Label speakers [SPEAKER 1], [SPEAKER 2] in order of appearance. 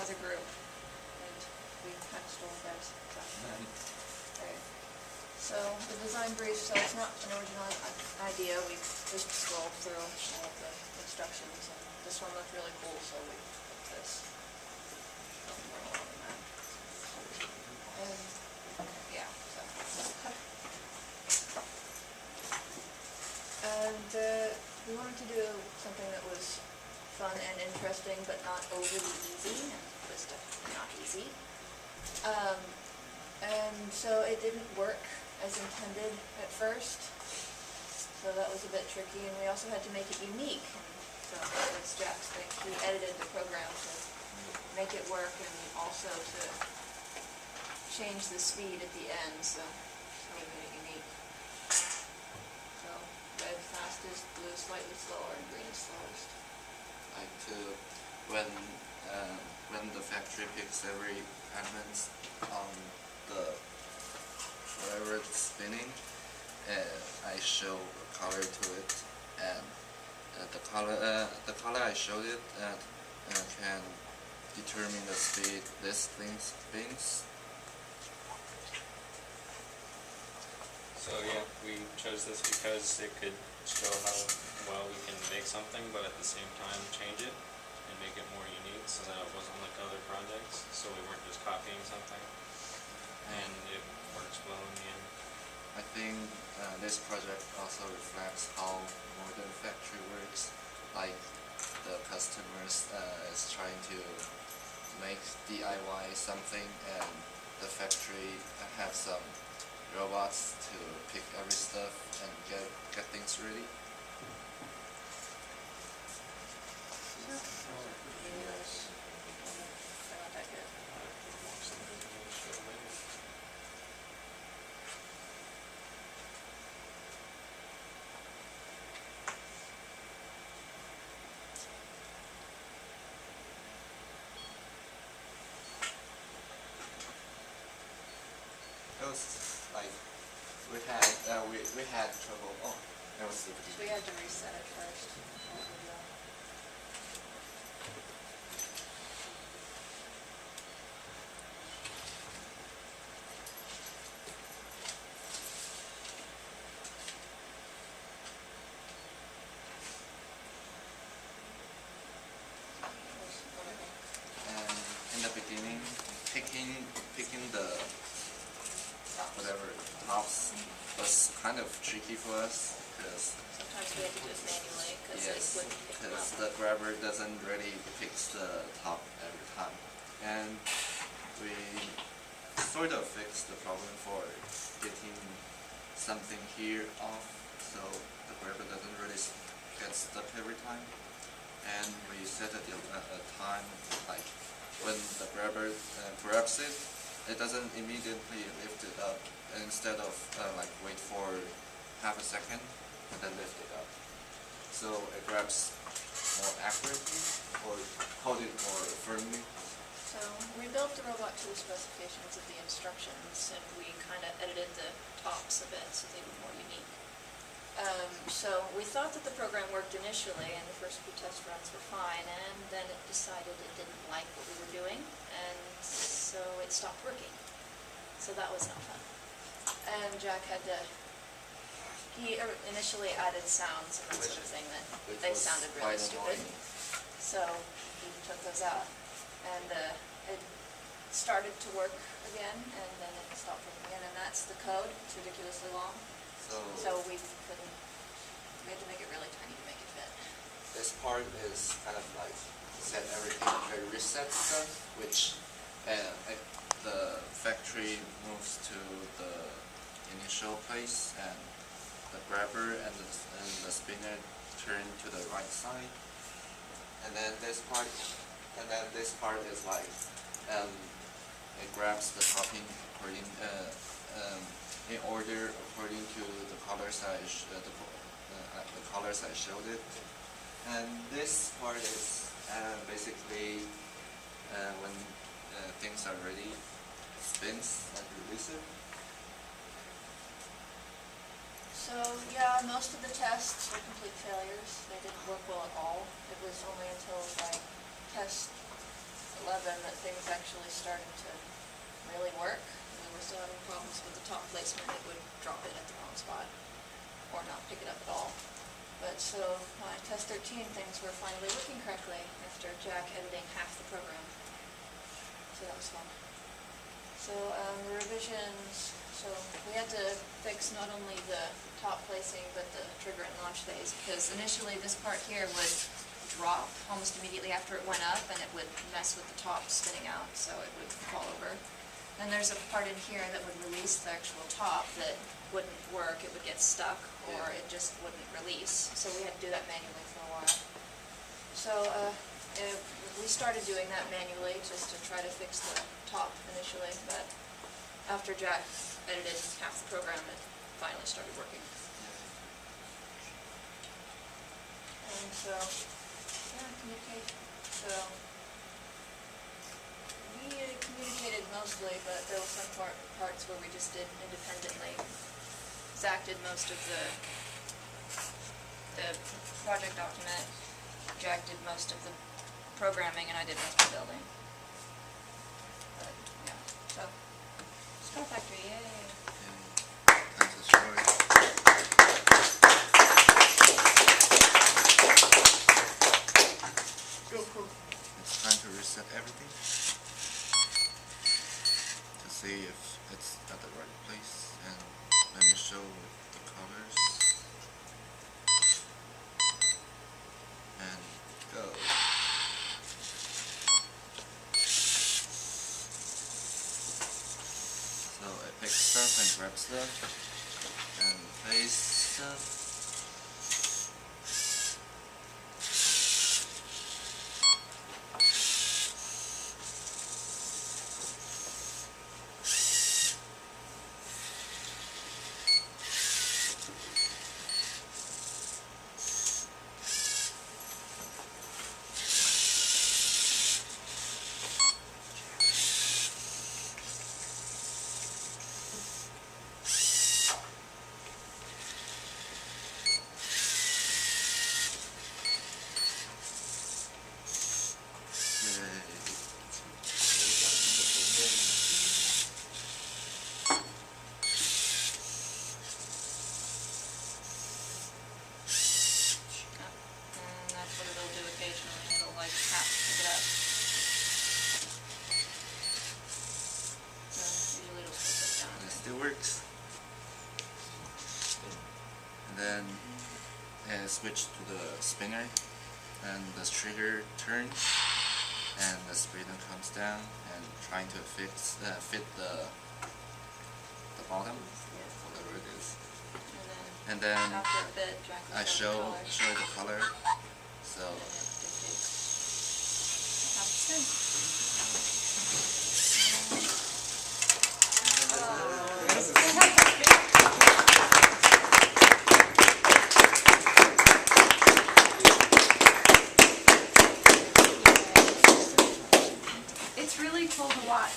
[SPEAKER 1] another group, and we kind of stole theirs. So. Right. So the design brief, so it's not an original idea. We just scrolled through all of the instructions, and this one looked really cool, so we put this. And yeah, so. And we wanted to do something that was fun and interesting, but not overly easy, and it was definitely not easy. And so it didn't work as intended at first, so that was a bit tricky, and we also had to make it unique. And so that's Jack's thing. He edited the program to make it work and also to change the speed at the end, so we made it unique. So red fastest, blue slightly slower, and green is slowest.
[SPEAKER 2] Like when the factory picks every element on the whatever it's spinning, I show a color to it, and the color I showed it can determine the speed this thing spins.
[SPEAKER 3] So yeah, we chose this because it could show how well we can make something, but at the same time change it and make it more unique, so that it wasn't like other projects, so we weren't just copying something, and it works well in the end.
[SPEAKER 2] I think this project also reflects how modern factory works. Like the customers is trying to make DIY something, and the factory have some robots to pick every stuff and get things ready. It was like we had trouble. Oh, that was the
[SPEAKER 1] So we had to reset it first.
[SPEAKER 2] And in the beginning, picking the whatever tops was kind of tricky for us because
[SPEAKER 1] Sometimes we had to do it manually because
[SPEAKER 2] yes,
[SPEAKER 1] it wouldn't pick them
[SPEAKER 2] because
[SPEAKER 1] up.
[SPEAKER 2] the grabber doesn't really pick the top every time, and we sort of fixed the problem for getting something here off so the grabber doesn't really get stuck every time. And we set a time, like when the grabber grabs it, it doesn't immediately lift it up. Instead of like wait for half a second and then lift it up. So it grabs more accurately or hold it more firmly.
[SPEAKER 1] So we built the robot to the specifications of the instructions, and we kind of edited the tops a bit so they were more unique. So we thought that the program worked initially, and the first few test runs were fine, and then it decided it didn't like what we were doing, and so it stopped working. So that was not fun. And Jack had to, he initially added sounds and that sort of thing that they sounded really stupid. So he took those out, and it started to work again, and then it stopped working again, and that's the code. It's ridiculously long. So we had to make it really tiny to make it fit.
[SPEAKER 2] This part is kind of like set everything very reset stuff, which the factory moves to the initial place, and the grabber and the spinner turn to the right side, and then this part is like it grabs the topping according in order according to the colors the colors I showed it, and this part is basically when things are ready, spins and release it.
[SPEAKER 1] So yeah, most of the tests were complete failures. They didn't work well at all. It was only until like test 11 that things actually started to really work. We were still having problems with the top placement. It would drop it at the wrong spot or not pick it up at all. But so on test 13, things were finally working correctly after Jack editing half the program. So that was fun. So revisions, so we had to fix not only the top placing but the trigger and launch phase, because initially this part here would drop almost immediately after it went up, and it would mess with the top spinning out, so it would fall over. Then there's a part in here that would release the actual top that wouldn't work. It would get stuck, or it just wouldn't release. So we had to do that manually for a while. So we started doing that manually just to try to fix the top initially, but after Jack edited half the program, it finally started working. And so, yeah, communication. So we communicated mostly, but there were some parts where we just did independently. Zach did most of the project document. Jack did most of the programming, and I did most of the building. But yeah, so Star Factory, yay!
[SPEAKER 2] Thanks, story.
[SPEAKER 1] Cool.
[SPEAKER 2] It's time to reset everything to see if it's at the right place, and let me show the colors and go. So I pick stuff and grab stuff and place stuff. Still works. And then I switch to the spinner, and the trigger turns, and the spinner comes down, and trying to fit the bottom, whatever it is. And then
[SPEAKER 1] After a bit, Jack will
[SPEAKER 2] I show the color. So
[SPEAKER 1] and it dictates how to spin.
[SPEAKER 4] It's really cool to watch